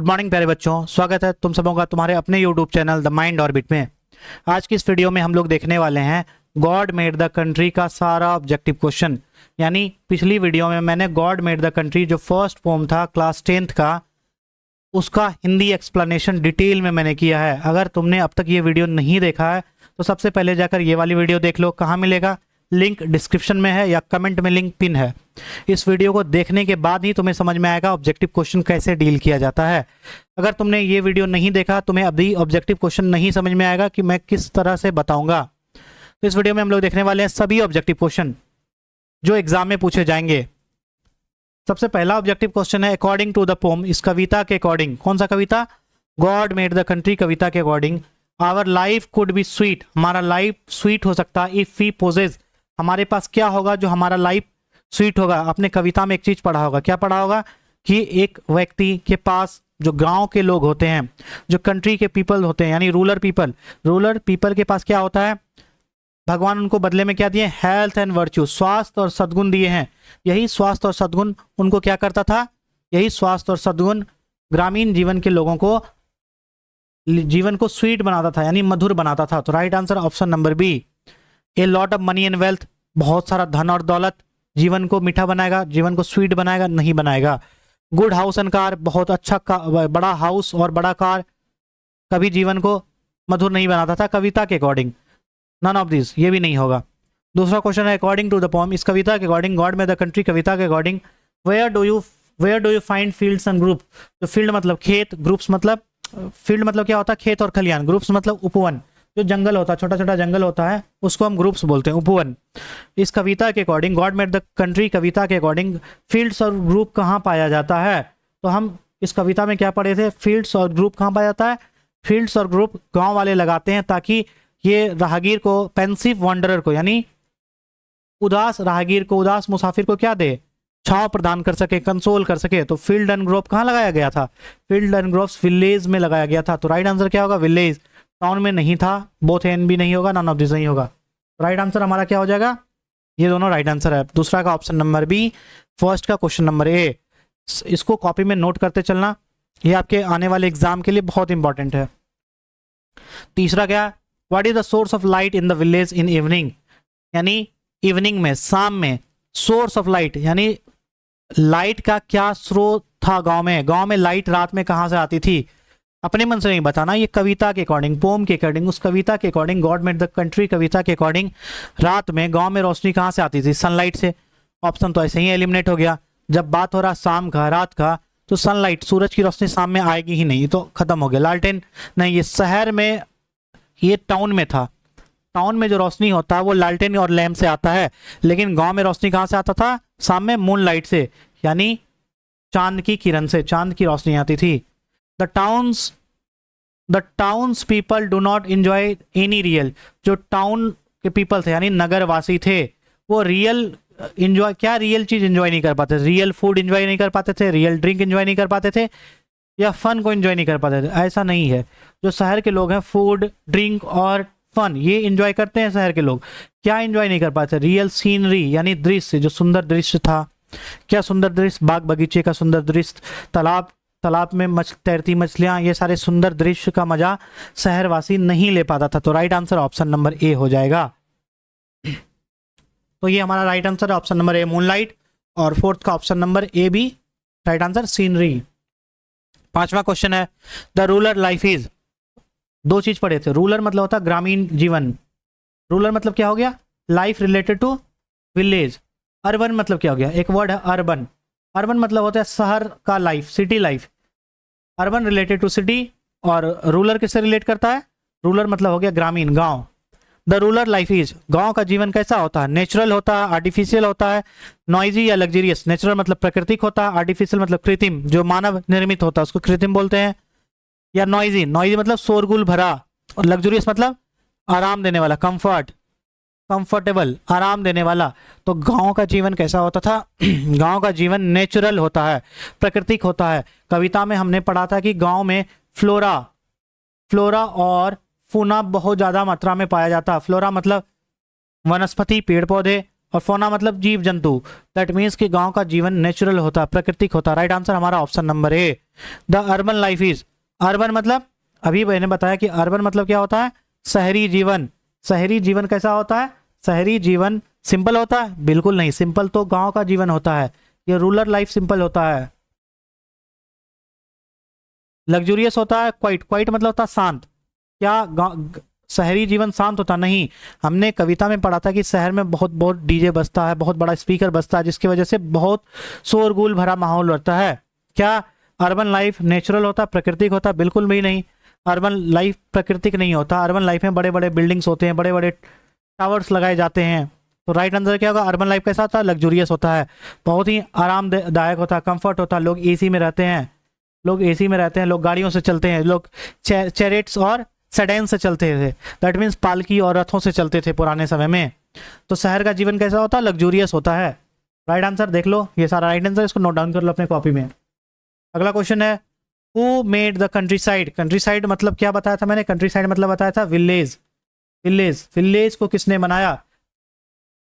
Good morning प्यारे बच्चों, स्वागत है तुम सबों का तुम्हारे अपने YouTube channel the mind orbit में। आज की इस वीडियो में हम लोग देखने वाले हैं गॉड मेड द कंट्री का सारा ऑब्जेक्टिव क्वेश्चन। यानी पिछली वीडियो में मैंने गॉड मेड द कंट्री जो फर्स्ट पोम था क्लास 10th का, उसका हिंदी एक्सप्लेनेशन डिटेल में मैंने किया है। अगर तुमने अब तक ये वीडियो नहीं देखा है तो सबसे पहले जाकर ये वाली वीडियो देख लो। कहाँ मिलेगा? लिंक डिस्क्रिप्शन में है या कमेंट में लिंक पिन है। इस वीडियो को देखने के बाद ही तुम्हें समझ में आएगा ऑब्जेक्टिव क्वेश्चन कैसे डील किया जाता है। अगर तुमने ये वीडियो नहीं देखा, तुम्हें अभी ऑब्जेक्टिव क्वेश्चन नहीं समझ में आएगा कि मैं किस तरह से बताऊंगा। तो इस वीडियो में हम लोग देखने वाले हैं सभी ऑब्जेक्टिव क्वेश्चन जो एग्जाम में पूछे जाएंगे। सबसे पहला ऑब्जेक्टिव क्वेश्चन है अकॉर्डिंग टू द पोम, इस कविता के अकॉर्डिंग। कौन सा कविता? गॉड मेड द कंट्री कविता के according our life could be sweet, हमारा लाइफ स्वीट हो सकता है इफ वी पोजेस, हमारे पास क्या होगा जो हमारा लाइफ स्वीट होगा। आपने कविता में एक चीज पढ़ा होगा, क्या पढ़ा होगा कि एक व्यक्ति के पास जो गांव के लोग होते हैं, जो कंट्री के पीपल होते हैं, यानी रूलर पीपल के पास क्या होता है? भगवान उनको बदले में क्या दिए? हेल्थ एंड वर्च्यू, स्वास्थ्य और सद्गुण दिए हैं। यही स्वास्थ्य और सद्गुण उनको क्या करता था? यही स्वास्थ्य और सद्गुण ग्रामीण जीवन के लोगों को जीवन को स्वीट बनाता था, यानी मधुर बनाता था। तो right answer option number B. A lot of money and wealth, बहुत सारा धन और दौलत जीवन को मीठा बनाएगा, जीवन को स्वीट बनाएगा? नहीं बनाएगा। गुड हाउस एंड कार, बहुत अच्छा बड़ा हाउस और बड़ा कार कभी जीवन को मधुर नहीं बनाता था कविता के अकॉर्डिंग। नन ऑफ दिस, ये भी नहीं होगा। दूसरा क्वेश्चन है अकॉर्डिंग टू द पोम, इस कविता के according God made the country कविता के according where do you find fields and group. तो फील्ड मतलब खेत, ग्रुप्स मतलब फील्ड मतलब क्या होता है? खेत और खलियान। ग्रुप्स मतलब उपवन, जो जंगल होता है, छोटा छोटा जंगल होता है, उसको हम ग्रुप्स बोलते हैं, उपवन। इस कविता के according god made the country कविता के अकॉर्डिंग फील्ड्स और ग्रुप कहाँ पाया जाता है? तो हम इस कविता में क्या पढ़े थे? फील्ड्स और ग्रुप कहाँ पाया जाता है? फील्ड्स और ग्रुप गांव वाले लगाते हैं ताकि ये राहगीर को, पेंसिव वॉन्डरर को, यानी उदास राहगीर को, उदास मुसाफिर को क्या दे? छांव प्रदान कर सके, कंसोल कर सके। तो फील्ड एंड ग्रुप कहाँ लगाया गया था? फील्ड एंड ग्रुप्स विलेज में लगाया गया था। तो राइट आंसर क्या होगा? विलेज। टाउन में नहीं था, बोथ एन भी नहीं होगा, नन ऑफ दिस नहीं होगा। राइट आंसर हमारा क्या हो जाएगा? ये दोनों राइट आंसर है। दूसरा का ऑप्शन नंबर बी, फर्स्ट का क्वेश्चन नंबर ए। इसको कॉपी में नोट करते चलना, ये आपके आने वाले एग्जाम के लिए बहुत इंपॉर्टेंट है। तीसरा क्या? What is the source of light in the village in evening, यानी इवनिंग में, शाम में। सोर्स ऑफ लाइट यानी लाइट का क्या स्रोत था गांव में? गांव में लाइट रात में कहां से आती थी? अपने मन से नहीं बताना, ये कविता के अकॉर्डिंग, पोम के अकॉर्डिंग, उस कविता के according, god made the country कविता के अकॉर्डिंग रात में गांव में रोशनी कहां से आती थी? सनलाइट से। ऑप्शन तो ऐसे ही एलिमिनेट हो गया। जब बात हो रहा शाम का, रात का, तो सनलाइट, सूरज की रोशनी शाम में आएगी ही नहीं, तो खत्म हो गया। लालटेन नहीं, ये शहर में, ये टाउन में था। टाउन में जो रोशनी होता है वो लालटेन और लैम्प से आता है, लेकिन गांव में रोशनी कहां से आता था? शाम में मून लाइट से, यानी चांद की किरण से, चांद की रोशनी आती थी। The towns people do not enjoy any real, जो टाउन के पीपल थे यानी नगरवासी थे, वो रियल एंजॉय, क्या रियल चीज एंजॉय नहीं कर पाते? रियल फूड एंजॉय नहीं कर पाते थे, रियल ड्रिंक एंजॉय नहीं कर पाते थे, या फन को एंजॉय नहीं कर पाते थे? ऐसा नहीं है। जो शहर के लोग हैं, फूड, ड्रिंक और फन ये एंजॉय करते हैं शहर के लोग। क्या एंजॉय नहीं कर पाते? रियल सीनरी, यानी दृश्य, जो सुंदर दृश्य था। क्या सुंदर दृश्य? बाग बगीचे का सुंदर दृश्य, तालाब में तैरती मछलियां, ये सारे सुंदर दृश्य का मजा शहरवासी नहीं ले पाता था। तो right answer option number A हो जाएगा। तो ये हमारा राइट आंसर है, ऑप्शन नंबर ए मूनलाइट, और फोर्थ का ऑप्शन नंबर ए भी राइट आंसर, सीनरी। पांचवा क्वेश्चन है द रूरल लाइफ इज, दो चीज पढ़े थे। रूरल मतलब होता है ग्रामीण जीवन, रूरल मतलब क्या हो गया? Life related to village. Urban मतलब क्या हो गया? एक वर्ड है अर्बन, अर्बन मतलब होता है शहर का life, city life. Urban related to city, और रूरल किससे रिलेट करता है? रूरल मतलब हो गया ग्रामीण, गांव। द रूरल लाइफ इज, गांव का जीवन कैसा होता है? नेचुरल होता है, आर्टिफिशियल होता है, नॉइजी या लग्जरियस। नेचुरल मतलब प्राकृतिक होता है, आर्टिफिशियल मतलब कृत्रिम, जो मानव निर्मित होता है उसको कृत्रिम बोलते हैं। या नॉइजी मतलब शोरगुल भरा, और लग्जरियस मतलब आराम देने वाला, कंफर्टेबल, आराम देने वाला। तो गांव का जीवन कैसा होता था? गांव का जीवन नेचुरल होता है, प्राकृतिक होता है। कविता में हमने पढ़ा था कि गांव में फ्लोरा और फूना बहुत ज्यादा मात्रा में पाया जाता है। फ्लोरा मतलब वनस्पति, पेड़ पौधे, और फोना मतलब जीव जंतु। दैट मीन्स कि गांव का जीवन नेचुरल होता है, प्राकृतिक होता है। राइट आंसर हमारा option number A. The urban life is, urban मतलब अभी मैंने बताया कि अर्बन मतलब क्या होता है, शहरी जीवन। शहरी जीवन कैसा होता है, शहरी जीवन सिंपल होता है, बिल्कुल नहीं, सिंपल तो गांव का जीवन होता है, ये रूरल लाइफ सिंपल होता है। लग्जूरियस होता है, क्वाइट, क्वाइट मतलब होता है शांत। क्या शहरी जीवन शांत होता नहीं, हमने कविता में पढ़ा था कि शहर में बहुत बहुत डीजे बजता है, बहुत बड़ा स्पीकर बजता है, जिसकी वजह से बहुत शोरगुल भरा माहौल रहता है। क्या अर्बन लाइफ नेचुरल होता है, प्राकृतिक होता है, बिल्कुल भी नहीं। अर्बन लाइफ प्राकृतिक नहीं होता, अर्बन लाइफ में बड़े बड़े बिल्डिंग्स होते हैं, बड़े बड़े टावर्स लगाए जाते हैं। तो राइट आंसर क्या होगा, अर्बन लाइफ कैसा होता है, लग्जूरियस होता है, बहुत ही आरामदायक होता है, कंफर्ट होता है, लोग एसी में रहते हैं, लोग एसी में रहते हैं, लोग गाड़ियों से चलते हैं, लोग चैरिट्स और सेडान से चलते थे। दैट मीन्स पालकी और रथों से चलते थे पुराने समय में। तो शहर का जीवन कैसा होता है, लग्जूरियस होता है। राइट आंसर देख लो, ये सारा राइट आंसर, इसको नोट डाउन कर लो अपने कॉपी में। अगला क्वेश्चन है, who made the country side. Country side मतलब क्या बताया था मैंने, कंट्री साइड मतलब बताया था विलेज। विलेज, विलेज को किसने बनाया।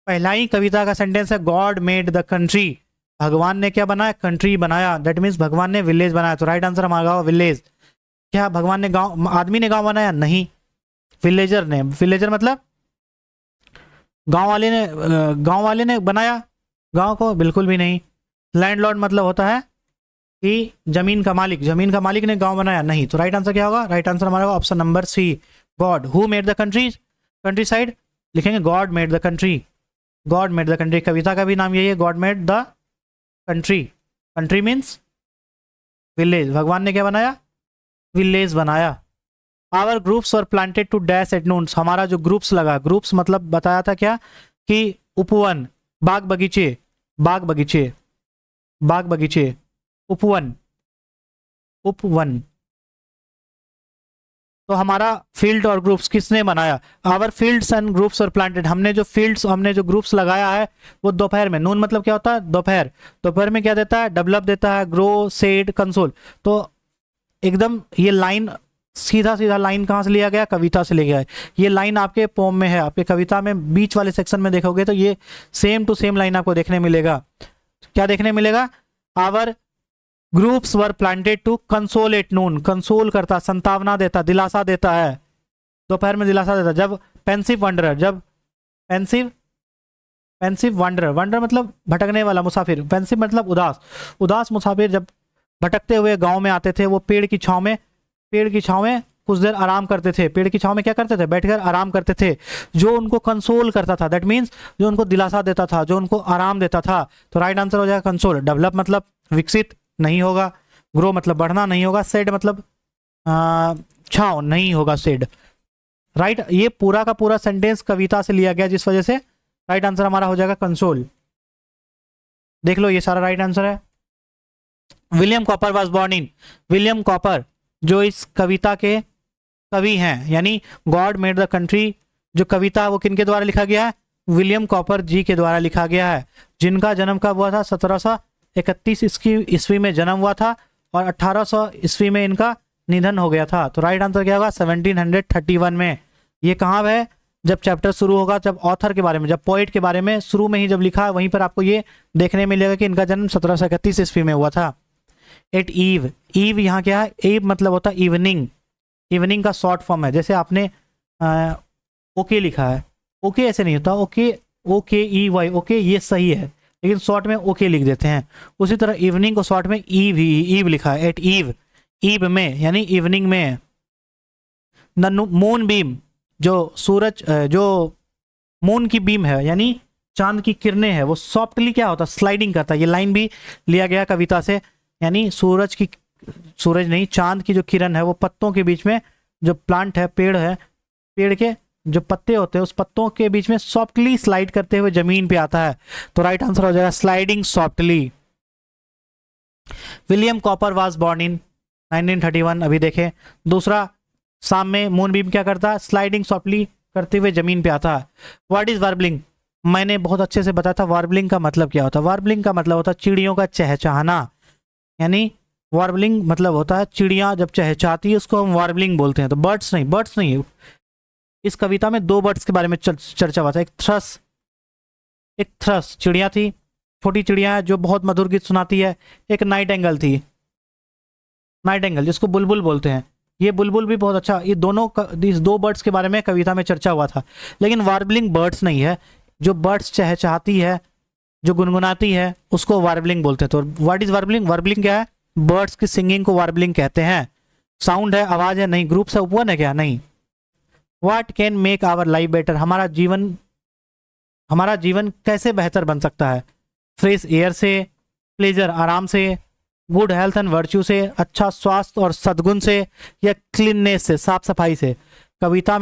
पहला ही कविता का सेंटेंस है, गॉड मेड द कंट्री, भगवान ने क्या बनाया, कंट्री बनाया। दैट मीन्स भगवान ने विलेज बनाया। तो राइट आंसर हमारा विलेज। क्या भगवान ने गांव, आदमी ने गांव बनाया, नहीं, विलेजर ने। विलेजर मतलब गांव वाले ने बनाया गांव को, बिल्कुल भी नहीं। लैंडलॉर्ड मतलब होता है कि जमीन का मालिक, जमीन का मालिक ने गांव बनाया, नहीं। तो राइट आंसर क्या होगा, राइट आंसर हमारा option number C, god. Who made the country, country side लिखेंगे god made the country, god made the country. कविता का भी नाम यही है, god made the country. Country means village, भगवान ने क्या बनाया, विलेज बनाया। आवर ग्रुप्स और planted two dash eight noon, हमारा जो ग्रुप्स लगा, ग्रुप्स मतलब बताया था क्या कि उपवन, बाग बगीचे, बाग बगीचे, बाग बगीचे, उपवन, उपवन। तो हमारा फील्ड और ग्रुप्स किसने बनाया, आवर फील्ड्स एंड ग्रुप्स और प्लांटेड। हमने जो फील्ड्स, हमने जो ग्रुप्स लगाया है वो दोपहर में, नून मतलब क्या होता है, दोपहर। दोपहर में क्या देता है, डेवलप देता है, ग्रो, सेड, कंसोल। तो एकदम ये लाइन सीधा सीधा लाइन कहाँ से लिया गया, कविता से लिया गया है। ये लाइन आपके पोम में है, आपके कविता में बीच वाले सेक्शन में देखोगे तो ये सेम टू सेम लाइन आपको देखने मिलेगा। क्या देखने मिलेगा, our groups were planted to console at noon, console करता, संतावना देता, दिलासा देता है, दोपहर में दिलासा देता। जब पेंसिव वंडरर, जब पेंसिव, पेंसिव वंडरर, वंडर मतलब भटकने वाला मुसाफिर, पेंसिव मतलब उदास, उदास मुसाफिर जब भटकते हुए गांव में आते थे, वो पेड़ की छांव में, पेड़ की छांव में कुछ देर आराम करते थे, पेड़ की छांव में क्या करते थे, बैठकर आराम करते थे, जो उनको कंसोल करता था। दैट मीन्स जो उनको दिलासा देता था, जो उनको आराम देता था। तो राइट आंसर हो जाएगा कंसोल। डेवलप मतलब विकसित नहीं होगा, ग्रो मतलब बढ़ना नहीं होगा, सेड मतलब छांव नहीं होगा, सेड। राइट, ये पूरा का पूरा सेंटेंस कविता से लिया गया, जिस वजह से राइट आंसर हमारा हो जाएगा कंसोल। देख लो ये सारा राइट आंसर है। William copper was born in, William copper जो इस कविता के कवि हैं, यानी गॉड मेड द कंट्री जो कविता है वो किनके द्वारा लिखा गया है, विलियम कॉपर जी के द्वारा लिखा गया है, जिनका जन्म कब हुआ था, 1731 ईस्वी में जन्म हुआ था और 1800 ईस्वी में इनका निधन हो गया था। तो राइट आंसर क्या होगा, 1731 में। ये कहाँ है, जब चैप्टर शुरू होगा, जब ऑथर के बारे में, जब पोइट के बारे में शुरू में ही जब लिखा है, वहीं पर आपको ये देखने मिलेगा कि इनका जन्म 1731 ईस्वी में हुआ था। एट ईव, ईव यहाँ क्या है, ईव मतलब होता है इवनिंग, इवनिंग का शॉर्ट फॉर्म है। जैसे आपने ओके लिखा है, ओके ऐसे नहीं होता, okay okay E Y, okay ये सही है, लेकिन शॉर्ट में ओके लिख देते हैं। उसी तरह इवनिंग को शॉर्ट में ईव ही, ईव लिखा है, एट ईव, ईव में यानी इवनिंग में। मून बीम, जो सूरज, जो मून की बीम है यानी चांद की किरणें है, वो सॉफ्टली क्या होता है, स्लाइडिंग करता है। ये लाइन भी लिया गया कविता से, यानी सूरज की, सूरज नहीं, चांद की जो किरण है वो पत्तों के बीच में, जो प्लांट है, पेड़ है, पेड़ के जो पत्ते होते हैं उस पत्तों के बीच में सॉफ्टली स्लाइड करते हुए जमीन पे आता है। तो राइट आंसर हो जाएगा sliding softly. William copper was born in 1931। अभी देखें दूसरा, शाम में मूनबीम क्या करता है, स्लाइडिंग सॉफ्टली करते हुए जमीन पे आता है। व्हाट इज वार्बलिंग, मैंने बहुत अच्छे से बताया था वार्बलिंग का मतलब क्या होता है। वार्बलिंग का मतलब होता है चिड़ियों का चहचहाना, यानी वार्बलिंग मतलब होता है चिड़ियाँ जब चहचहाती है उसको हम वार्बलिंग बोलते हैं। तो बर्ड्स नहीं, बर्ड्स नहीं, इस कविता में दो बर्ड्स के बारे में चर्चा हुआ था, एक थ्रस एक थ्रस चिड़िया थी, छोटी चिड़िया है जो बहुत मधुर गीत सुनाती है। एक नाइट एंगल थी, नाइट एंगल जिसको बुलबुल बोलते हैं, ये बुलबुल भी बहुत अच्छा। ये दोनों इस दो बर्ड्स के बारे में कविता में चर्चा हुआ था। लेकिन वार्बलिंग बर्ड्स नहीं है, जो बर्ड्स चहचहाती है, जो गुनगुनाती है, उसको वार्बलिंग बोलते हैं। तो व्हाट इज वार्बलिंग? वार्बलिंग क्या है? बर्ड्स की सिंगिंग को वार्बलिंग कहते हैं। साउंड है, आवाज है? नहीं। ग्रुप से उपवन है क्या? नहीं। What can make our life better? हमारा जीवन कैसे बेहतर बन सकता है? फ्रेश एयर से, प्लेजर आराम से, गुड हेल्थ एंड वर्च्यू से, अच्छा स्वास्थ्य और सद्गुण से, या क्लीननेस से, साफ सफाई से। कविता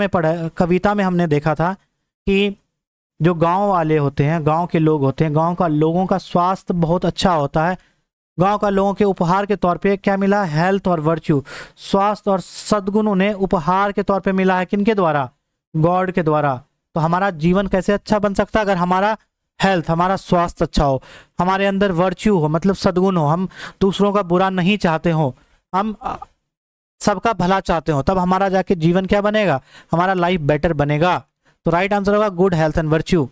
में हमने देखा था कि जो गांव वाले होते हैं, गांव के लोग होते हैं, गांव का लोगों का स्वास्थ्य बहुत अच्छा होता है। गांव का लोगों के उपहार के तौर पे क्या मिला? हेल्थ और वर्च्यू, स्वास्थ्य और सद्गुण उन्हें उपहार के तौर पे मिला है। किनके द्वारा? गॉड के द्वारा। तो हमारा जीवन कैसे अच्छा बन सकता है? अगर हमारा हेल्थ, हमारा स्वास्थ्य अच्छा हो, हमारे अंदर वर्च्यू हो, मतलब सद्गुण हो, हम दूसरों का बुरा नहीं चाहते हो, हम सबका भला चाहते हो, तब हमारा जाके जीवन क्या बनेगा? हमारा लाइफ बेटर बनेगा। तो राइट आंसर होगा good health and virtue.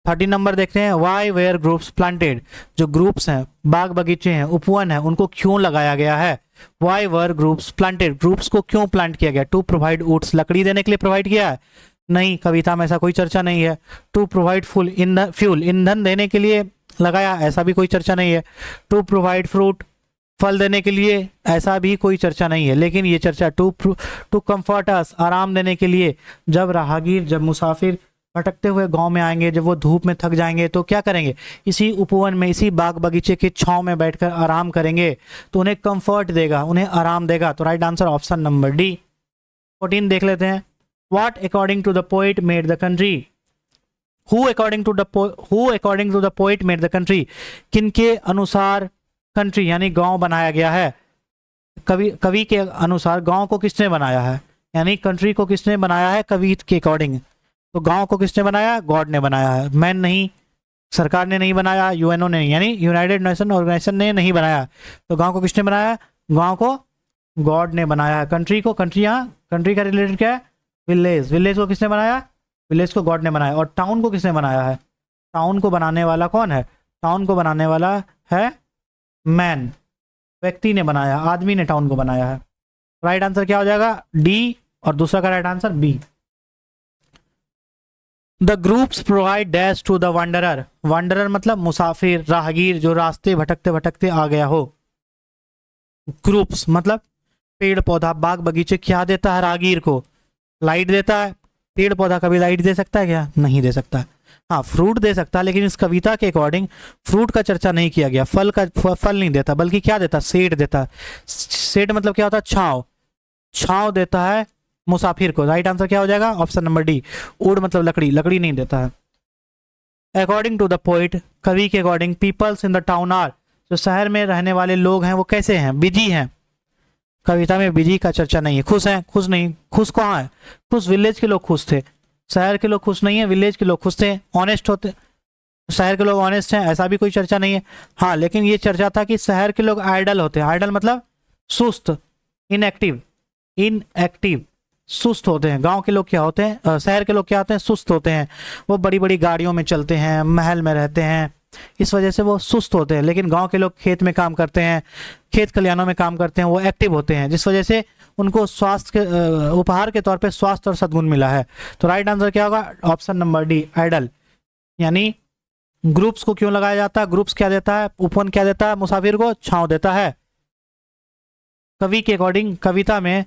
30 number देखते हैं। Why were groups planted? जो ग्रुप्स हैं, बाग बगीचे हैं, उपवन है, उनको क्यों लगाया गया है? Why were groups planted? Groups को क्यों प्लांट किया गया? टू प्रोवाइड वुड्स, लकड़ी देने के लिए प्रोवाइड किया है? नहीं, कविता में ऐसा कोई चर्चा नहीं है। टू प्रोवाइड फ्यूल, ईंधन देने के लिए लगाया, ऐसा भी कोई चर्चा नहीं है। टू प्रोवाइड फ्रूट, फल देने के लिए, ऐसा भी कोई चर्चा नहीं है। लेकिन ये चर्चा टू कंफर्ट अस, आराम देने के लिए। जब राहगीर, जब मुसाफिर भटकते हुए गांव में आएंगे, जब वो धूप में थक जाएंगे तो क्या करेंगे? इसी उपवन में, इसी बाग बगीचे के छांव में बैठकर आराम करेंगे, तो उन्हें कंफर्ट देगा, उन्हें आराम देगा। तो right answer option number D. 14 देख लेते हैं। What according to the poet made the country? Who according to the poet made the country? किनके अनुसार कंट्री यानी गांव बनाया गया है? कवि के अनुसार गांव को किसने बनाया है? यानी कंट्री को किसने बनाया है कवि के अकॉर्डिंग? तो गांव को किसने बनाया? गॉड ने बनाया है। मैन नहीं, सरकार ने नहीं बनाया, यूएनओ ने नहीं, यानी यूनाइटेड नेशन ऑर्गेनाइजेशन ने नहीं बनाया। तो गांव को किसने बनाया? गांव को गॉड ने बनाया है। कंट्री को, कंट्री का रिलेटेड क्या है? विलेज को किसने बनाया? विलेज को गॉड ने बनाया। और टाउन को किसने बनाया है? टाउन को बनाने वाला कौन है? टाउन को बनाने वाला है मैन, व्यक्ति ने बनाया, आदमी ने टाउन को बनाया है। राइट आंसर क्या हो जाएगा? डी, और दूसरा का right answer B. The groups provide dash to the wanderer? Wanderer मतलब मुसाफिर, राहगीर, जो रास्ते भटकते भटकते आ गया हो। ग्रुप्स मतलब पेड़ पौधा, बाग बगीचे क्या देता है राहगीर को? लाइट देता है। पेड़ पौधा कभी लाइट दे सकता है क्या? नहीं दे सकता। हाँ, फ्रूट दे सकता है, लेकिन इस कविता के अकॉर्डिंग फ्रूट का चर्चा नहीं किया गया। फल नहीं देता, बल्कि क्या देता? शेड देता। शेड मतलब क्या होता है? छांव। छांव देता है मुसाफिर को। राइट आंसर क्या हो जाएगा? Option number D. वुड मतलब लकड़ी, लकड़ी नहीं देता है। अकॉर्डिंग टू द पोइट, कवि के according, peoples in the town are? जो शहर में रहने वाले लोग हैं वो कैसे हैं? बिजी हैं। कविता में बिजी का चर्चा नहीं है। खुश हैं? खुश नहीं। खुश कहाँ है? खुश विलेज के लोग खुश थे, शहर के लोग खुश नहीं है, विलेज के लोग खुश थे। ऑनेस्ट होते, शहर के लोग ऑनेस्ट हैं, ऐसा भी कोई चर्चा नहीं है। हाँ, लेकिन ये चर्चा था कि शहर के लोग आइडल होते हैं। आइडल मतलब सुस्त, इनएक्टिव, सुस्त होते हैं। गांव के लोग क्या होते हैं? शहर के लोग क्या होते हैं? सुस्त होते हैं। वो बड़ी बड़ी गाड़ियों में चलते हैं, महल में रहते हैं, इस वजह से वो सुस्त होते हैं। लेकिन गांव के लोग खेत में काम करते हैं, खेत खलिहानों में काम करते हैं, वो एक्टिव होते हैं, जिस वजह से उनको स्वास्थ्य के उपहार के तौर पे स्वास्थ्य और सद्गुण मिला है। तो राइट आंसर क्या होगा? Option number D, idle. यानी ग्रुप्स को क्यों लगाया जाता है? ग्रुप्स क्या देता है? उपवन क्या देता है? मुसाफिर को छांव देता है। कवि के अकॉर्डिंग कविता में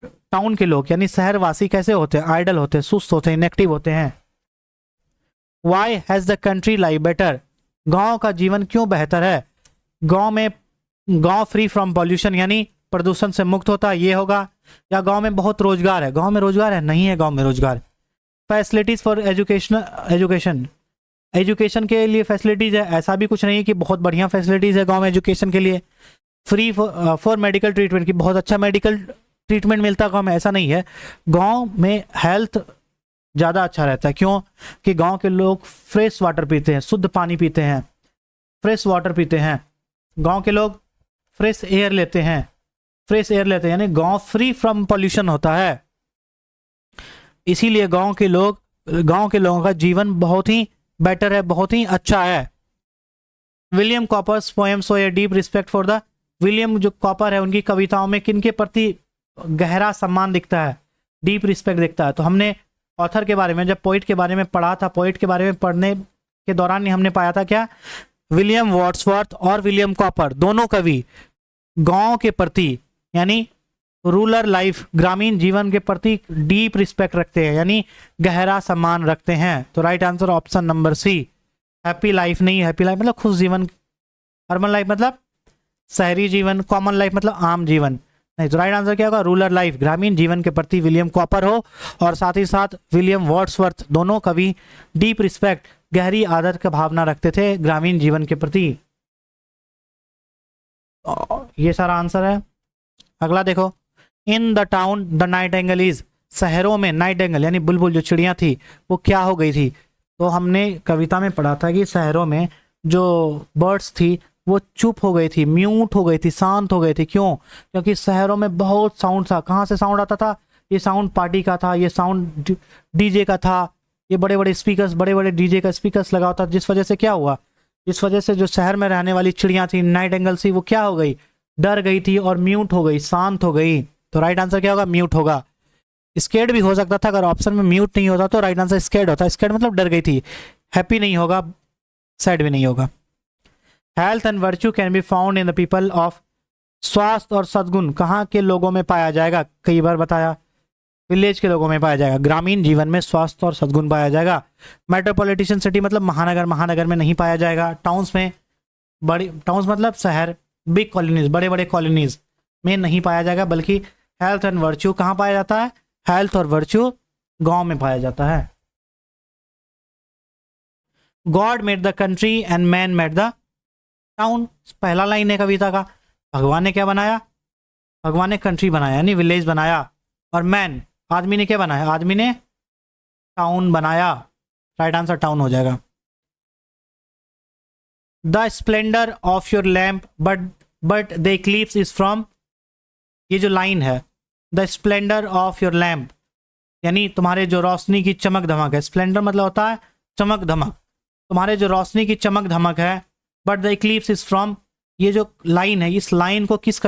टाउन के लोग यानी शहरवासी कैसे होते हैं? आइडल होते हैं, सुस्त होते हैं, इनएक्टिव होते हैं। Why has the country life better? गांव का जीवन क्यों बेहतर है? गांव फ्री फ्रॉम पॉल्यूशन यानी प्रदूषण से मुक्त होता है, ये होगा। या गांव में बहुत रोजगार है? गांव में रोजगार है? नहीं है गांव में रोजगार। फैसिलिटीज फॉर एजुकेशन के लिए फैसिलिटीज है? ऐसा भी कुछ नहीं है कि बहुत बढ़िया फैसिलिटीज है गांव में एजुकेशन के लिए। फ्री फॉर मेडिकल ट्रीटमेंट की बहुत अच्छा मेडिकल ट्रीटमेंट मिलता है गाँव में? ऐसा नहीं है। गाँव में हेल्थ ज़्यादा अच्छा रहता है। क्यों? कि गांव के लोग फ्रेश वाटर पीते हैं, शुद्ध पानी पीते हैं, फ्रेश वाटर पीते हैं। गांव के लोग फ्रेश एयर लेते हैं, यानी गांव फ्री फ्रॉम पॉल्यूशन होता है। इसीलिए गांव के लोगों का जीवन बहुत ही बेटर है, बहुत ही अच्छा है। William Cowper's poem show a deep respect for the, William जो कॉपर है उनकी कविताओं में किन के प्रति गहरा सम्मान दिखता है, डीप रिस्पेक्ट दिखता है। तो हमने ऑथर के बारे में, जब पोइट के बारे में पढ़ा था, पोइट के बारे में पढ़ने के दौरान ही हमने पाया था क्या, विलियम वर्ड्सवर्थ और विलियम कॉपर दोनों कवि गांव के प्रति यानी रूरल लाइफ, ग्रामीण जीवन के प्रति डीप रिस्पेक्ट रखते हैं, यानी गहरा सम्मान रखते हैं। तो right answer option number C, happy life नहीं, हैप्पी लाइफ मतलब खुश जीवन, अर्बन लाइफ मतलब शहरी जीवन, कॉमन लाइफ मतलब आम जीवन नहीं। तो राइट आंसर क्या होगा, रूरल लाइफ, ग्रामीण जीवन के प्रति विलियम कॉपर हो और साथ ही साथ विलियम वर्ड्सवर्थ, दोनों कवि डीप रिस्पेक्ट, गहरी आदर का भावना रखते थे ग्रामीण जीवन के प्रति। ये सारा आंसर है। अगला देखो, इन the town the Nightingale is, शहरों में नाइटिंगेल यानी बुलबुल जो चिड़िया थी वो क्या हो गई थी। तो हमने कविता में पढ़ा था कि शहरों में जो बर्ड्स थी वो चुप हो गई थी, म्यूट हो गई थी, शांत हो गई थी। क्यों? क्योंकि शहरों में बहुत साउंड था। कहाँ से साउंड आता था? ये साउंड पार्टी का था, ये साउंड डीजे का था, ये बड़े बड़े स्पीकर्स, बड़े बड़े डीजे का स्पीकर्स लगा होता, जिस वजह से क्या हुआ, इस वजह से जो शहर में रहने वाली चिड़िया थी नाइटिंगेल थी वो क्या हो गई, डर गई थी और म्यूट हो गई, शांत हो गई। तो राइट आंसर क्या होगा, म्यूट होगा। स्केर्ड भी हो सकता था, अगर ऑप्शन में म्यूट नहीं होता तो राइट आंसर स्केर्ड होता। स्केर्ड मतलब डर गई थी, हैप्पी नहीं होगा, सैड भी नहीं होगा। Health and virtue can be found in the people of, स्वास्थ्य और सद्गुण कहाँ के लोगों में पाया जाएगा, कई बार बताया, विलेज के लोगों में पाया जाएगा। ग्रामीण जीवन में स्वास्थ्य और सद्गुण पाया जाएगा। मेट्रोपॉलिटन सिटी मतलब महानगर, महानगर में नहीं पाया जाएगा। टाउन्स में, बड़ी टाउन्स मतलब शहर, बिग कॉलोनीज, बड़े बड़े कॉलोनीज में नहीं पाया जाएगा, बल्कि हेल्थ एंड वर्च्यू कहाँ पाया जाता है, हेल्थ और वर्च्यू गांव में पाया जाता है। God made the country and man made the town, पहला लाइन है कविता का। भगवान ने क्या बनाया, भगवान ने कंट्री बनाया यानी विलेज बनाया, और मैन आदमी ने क्या बनाया, आदमी ने टाउन बनाया। राइट आंसर टाउन हो जाएगा। The splendour of your lamp but the Eclipse is from, ये जो लाइन है, the splendour of your lamp यानी तुम्हारे जो रोशनी की चमक धमक है, स्प्लेंडर मतलब होता है चमक धमक, तुम्हारे जो रोशनी की चमक धमक है, but the Eclipse is from, ये जो लाइन है, इस लाइन को किस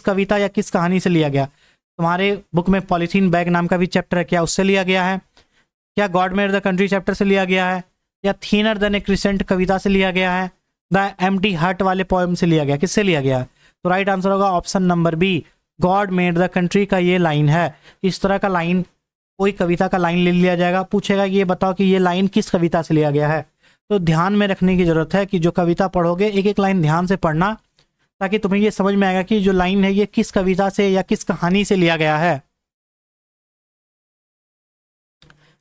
कविता या किस कहानी से लिया गया। तुम्हारे बुक में पॉलीथीन बैग नाम का भी चैप्टर है, क्या उससे लिया गया है? क्या God made the country chapter से लिया गया है? या थिनर देन ए क्रिसेंट कविता से लिया गया है? द एम्प्टी हार्ट वाले पोएम से लिया गया, किससे लिया गया? तो राइट आंसर होगा option number B, God made the country का ये लाइन है। इस तरह का लाइन, कोई कविता का लाइन ले लिया जाएगा, पूछेगा कि ये बताओ कि ये लाइन किस कविता से लिया गया है। तो ध्यान में रखने की जरूरत है कि जो कविता पढ़ोगे एक एक लाइन ध्यान से पढ़ना, ताकि तुम्हें ये समझ में आएगा कि जो लाइन है ये किस कविता से या किस कहानी से लिया गया है।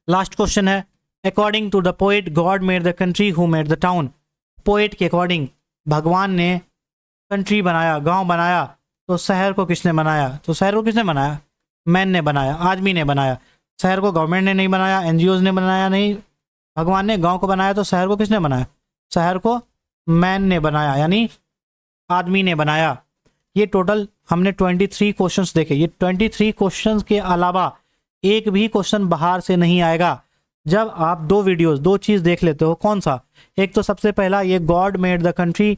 लास्ट क्वेश्चन है, according to the poet God made the country who made the town, poet के अकॉर्डिंग भगवान ने कंट्री बनाया, गांव बनाया, तो शहर को किसने बनाया? तो शहर को किसने बनाया? मैन ने बनाया, आदमी ने बनाया। शहर को गवर्नमेंट ने नहीं बनाया, एनजीओज ने बनाया नहीं, भगवान ने गांव को बनाया। तो शहर को किसने बनाया? शहर को मैन ने बनाया यानी आदमी ने बनाया। ये टोटल हमने 23 क्वेश्चंस देखे। ये 23 क्वेश्चंस के अलावा एक भी क्वेश्चन बाहर से नहीं आएगा। जब आप दो वीडियोस, दो चीज़ देख लेते हो, कौन सा? एक तो सबसे पहला ये गॉड मेड द कंट्री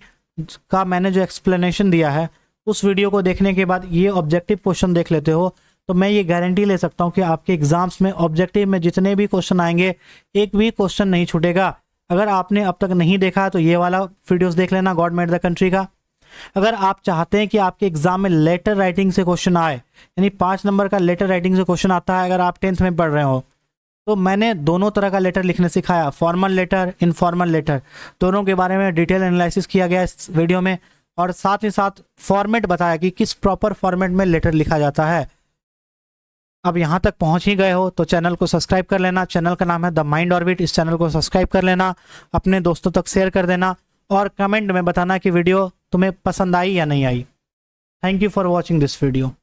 का मैंने जो एक्सप्लेनेशन दिया है, उस वीडियो को देखने के बाद ये ऑब्जेक्टिव क्वेश्चन देख लेते हो, तो मैं ये गारंटी ले सकता हूँ कि आपके एग्जाम्स में ऑब्जेक्टिव में जितने भी क्वेश्चन आएंगे एक भी क्वेश्चन नहीं छूटेगा। अगर आपने अब तक नहीं देखा तो ये वाला वीडियोस देख लेना गॉड मेड द कंट्री का। अगर आप चाहते हैं कि आपके एग्जाम में लेटर राइटिंग से क्वेश्चन आए, यानी 5 नंबर का लेटर राइटिंग से क्वेश्चन आता है, अगर आप 10th में पढ़ रहे हो, तो मैंने दोनों तरह का लेटर लिखने सिखाया, फॉर्मल लेटर, इनफॉर्मल लेटर, दोनों के बारे में डिटेल एनालिसिस किया गया इस वीडियो में, और साथ ही साथ फॉर्मेट बताया कि किस प्रॉपर फॉर्मेट में लेटर लिखा जाता है। अब यहाँ तक पहुँच ही गए हो तो चैनल को सब्सक्राइब कर लेना। चैनल का नाम है द माइंड ऑर्बिट। इस चैनल को सब्सक्राइब कर लेना, अपने दोस्तों तक शेयर कर देना, और कमेंट में बताना कि वीडियो तुम्हें पसंद आई या नहीं आई। Thank you for watching this video.